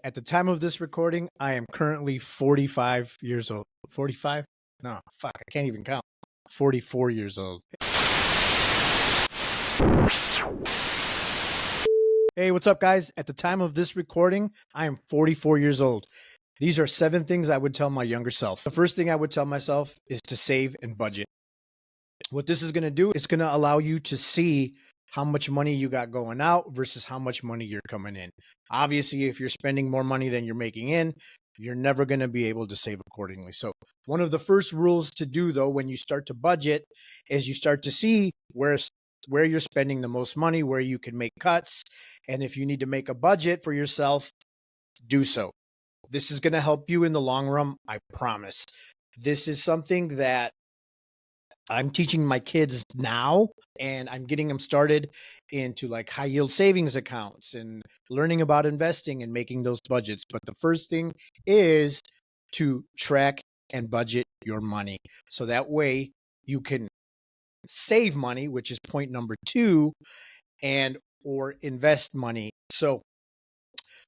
At the time of this recording, I am currently 45 years old. 45? No, fuck, I can't even count. 44 years old. Hey, what's up, guys? At the time of this recording, I am 44 years old. These are 7 things I would tell my younger self. The first thing I would tell myself is to save and budget. What this is going to do, it's going to allow you to see how much money you got going out versus how much money you're coming in. Obviously, if you're spending more money than you're making in, you're never going to be able to save accordingly. So one of the first rules to do, though, when you start to budget is you start to see where you're spending the most money, where you can make cuts. And if you need to make a budget for yourself, do so. This is going to help you in the long run, I promise. This is something that I'm teaching my kids now, and I'm getting them started into like high yield savings accounts and learning about investing and making those budgets. But the first thing is to track and budget your money. So that way you can save money, which is point number 2, and or invest money. So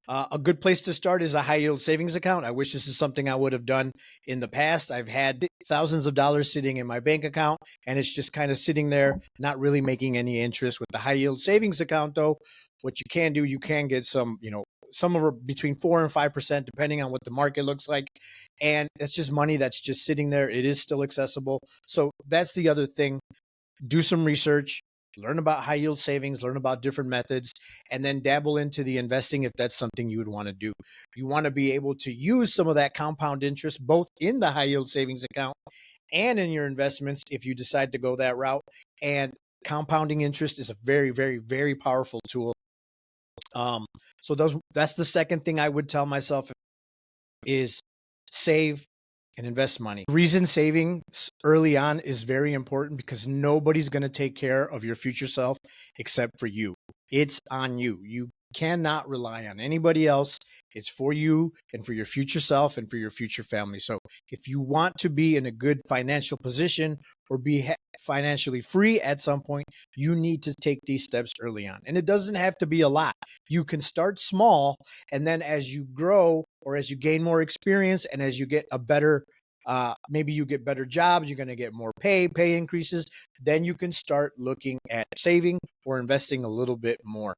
a good place to start is a high yield savings account. I wish this is something I would have done in the past. I've had thousands of dollars sitting in my bank account, and it's just kind of sitting there, not really making any interest. With the high yield savings account, though, what you can do, you can get some, some are between 4 and 5%, depending on what the market looks like. And it's just money that's just sitting there. It is still accessible. So that's the other thing. Do some research. Learn about high yield savings, learn about different methods, and then dabble into the investing if that's something you would want to do. You want to be able to use some of that compound interest both in the high yield savings account and in your investments if you decide to go that route. And compounding interest is a very, very, very powerful tool. So that's the second thing I would tell myself is save and invest money. The reason saving early on is very important because nobody's going to take care of your future self except for you. It's on you. You cannot rely on anybody else. It's for you and for your future self and for your future family. So if you want to be in a good financial position or be financially free at some point, you need to take these steps early on. And it doesn't have to be a lot. You can start small, and then as you grow or as you gain more experience and as you get a better maybe you get better jobs, you're going to get more pay increases, then you can start looking at saving or investing a little bit more.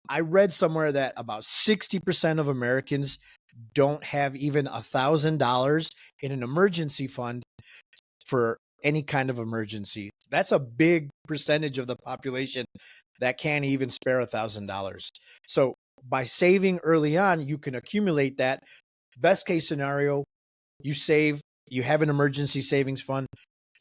I read somewhere that about 60% of Americans don't have even $1,000 in an emergency fund for any kind of emergency. That's a big percentage of the population that can't even spare $1,000. So by saving early on, you can accumulate that. Best case scenario, you have an emergency savings fund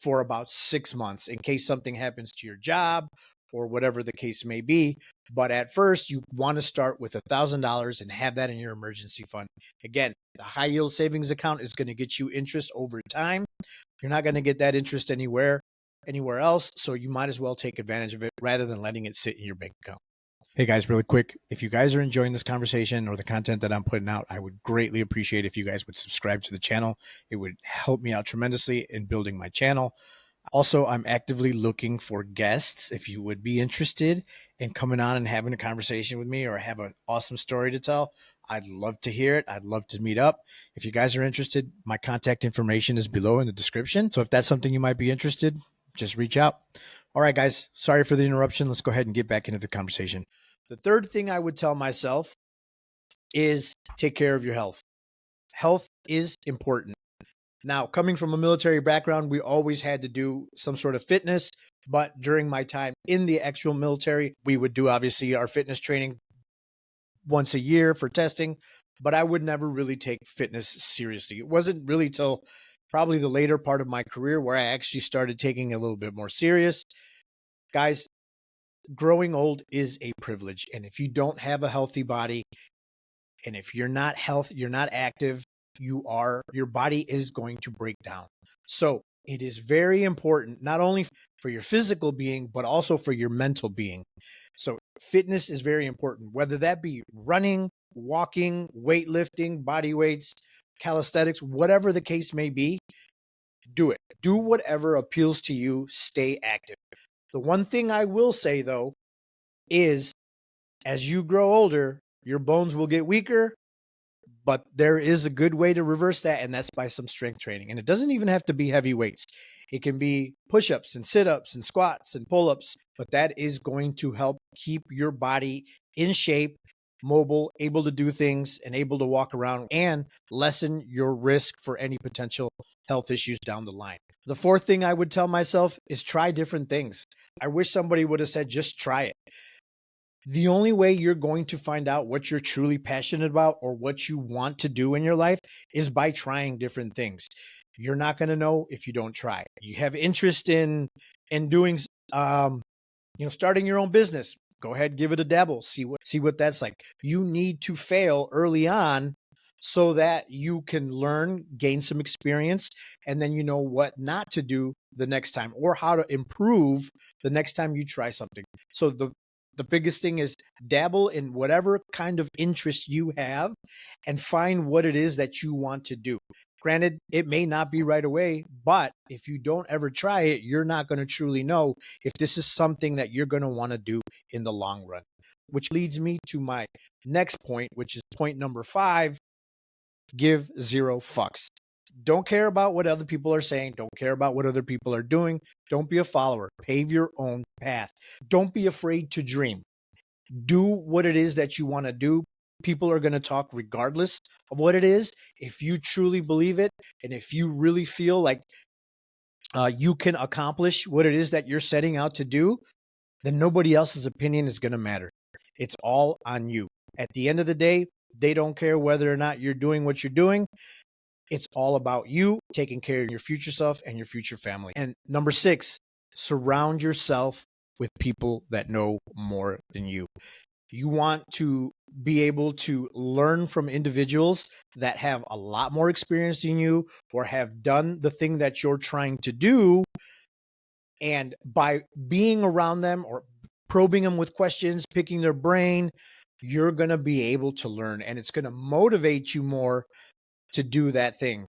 for about 6 months in case something happens to your job or whatever the case may be. But at first, you want to start with $1,000 and have that in your emergency fund. Again, the high yield savings account is going to get you interest over time. You're not going to get that interest anywhere else. So you might as well take advantage of it rather than letting it sit in your bank account. Hey guys, really quick, if you guys are enjoying this conversation or the content that I'm putting out, I would greatly appreciate if you guys would subscribe to the channel. It would help me out tremendously in building my channel. Also, I'm actively looking for guests. If you would be interested in coming on and having a conversation with me or have an awesome story to tell, I'd love to hear it. I'd love to meet up. If you guys are interested, my contact information is below in the description. So if that's something you might be interested, just reach out. All right, guys, sorry for the interruption. Let's go ahead and get back into the conversation. The third thing I would tell myself is take care of your health. Health is important. Now, coming from a military background, we always had to do some sort of fitness. But during my time in the actual military, we would do obviously our fitness training once a year for testing. But I would never really take fitness seriously. It wasn't really till probably the later part of my career where I actually started taking it a little bit more serious. Guys, growing old is a privilege. And if you don't have a healthy body, and if you're not active, your body is going to break down. So it is very important, not only for your physical being, but also for your mental being. So fitness is very important, whether that be running, walking, weightlifting, body weights, calisthenics, whatever the case may be, do it. Do whatever appeals to you. Stay active. The one thing I will say, though, is as you grow older, Your bones will get weaker, but there is a good way to reverse that, and that's by some strength training. And it doesn't even have to be heavy weights. It can be push-ups and sit-ups and squats and pull-ups, but that is going to help keep your body in shape, mobile, able to do things, and able to walk around, and lessen your risk for any potential health issues down the line. The fourth thing I would tell myself is try different things. I wish somebody would have said, just try it. The only way you're going to find out what you're truly passionate about or what you want to do in your life is by trying different things. You're not going to know if you don't try. You have interest in doing, starting your own business. Go ahead, give it a dabble. See what that's like. You need to fail early on so that you can learn, gain some experience, and then you know what not to do the next time or how to improve the next time you try something. So the biggest thing is dabble in whatever kind of interest you have and find what it is that you want to do. Granted, it may not be right away, but if you don't ever try it, you're not going to truly know if this is something that you're going to want to do in the long run. Which leads me to my next point, which is point number 5, give 0 fucks. Don't care about what other people are saying. Don't care about what other people are doing. Don't be a follower. Pave your own path. Don't be afraid to dream. Do what it is that you want to do. People are going to talk regardless of what it is. If you truly believe it, and if you really feel like you can accomplish what it is that you're setting out to do, then nobody else's opinion is going to matter. It's all on you. At the end of the day, they don't care whether or not you're doing what you're doing. It's all about you taking care of your future self and your future family. And number 6, surround yourself with people that know more than you. You want to be able to learn from individuals that have a lot more experience than you or have done the thing that you're trying to do. And by being around them or probing them with questions, picking their brain, you're going to be able to learn, and it's going to motivate you more to do that thing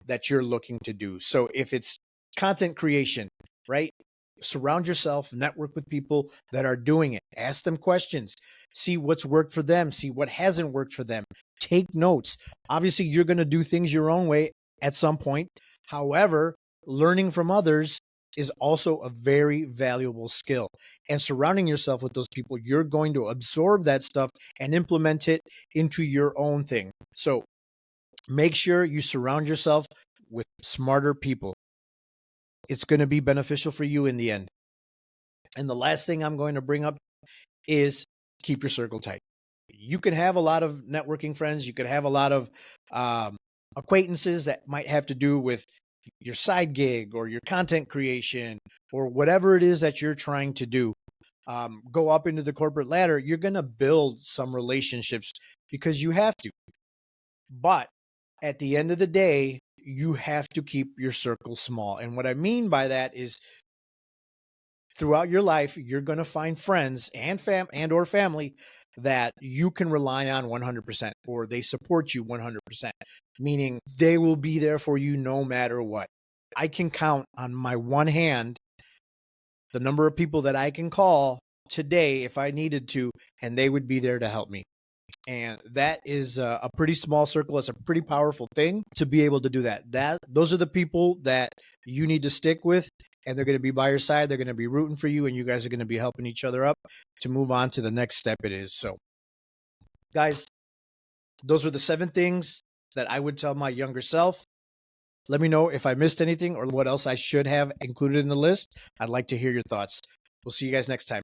that you're looking to do. So if it's content creation, right? Surround yourself, network with people that are doing it. Ask them questions. See what's worked for them. See what hasn't worked for them. Take notes. Obviously, you're going to do things your own way at some point. However, learning from others is also a very valuable skill. And surrounding yourself with those people, you're going to absorb that stuff and implement it into your own thing. So make sure you surround yourself with smarter people. It's going to be beneficial for you in the end. And the last thing I'm going to bring up is keep your circle tight. You can have a lot of networking friends. You could have a lot of acquaintances that might have to do with your side gig or your content creation or whatever it is that you're trying to do. Go up into the corporate ladder. You're going to build some relationships because you have to. But at the end of the day, you have to keep your circle small. And what I mean by that is throughout your life, you're going to find friends and or family that you can rely on 100%, or they support you 100%, meaning they will be there for you no matter what. I can count on my one hand the number of people that I can call today if I needed to, and they would be there to help me. And that is a pretty small circle. It's a pretty powerful thing to be able to do that. Those are the people that you need to stick with, and they're going to be by your side. They're going to be rooting for you, and you guys are going to be helping each other up to move on to the next step it is. So, guys, those are the 7 things that I would tell my younger self. Let me know if I missed anything or what else I should have included in the list. I'd like to hear your thoughts. We'll see you guys next time.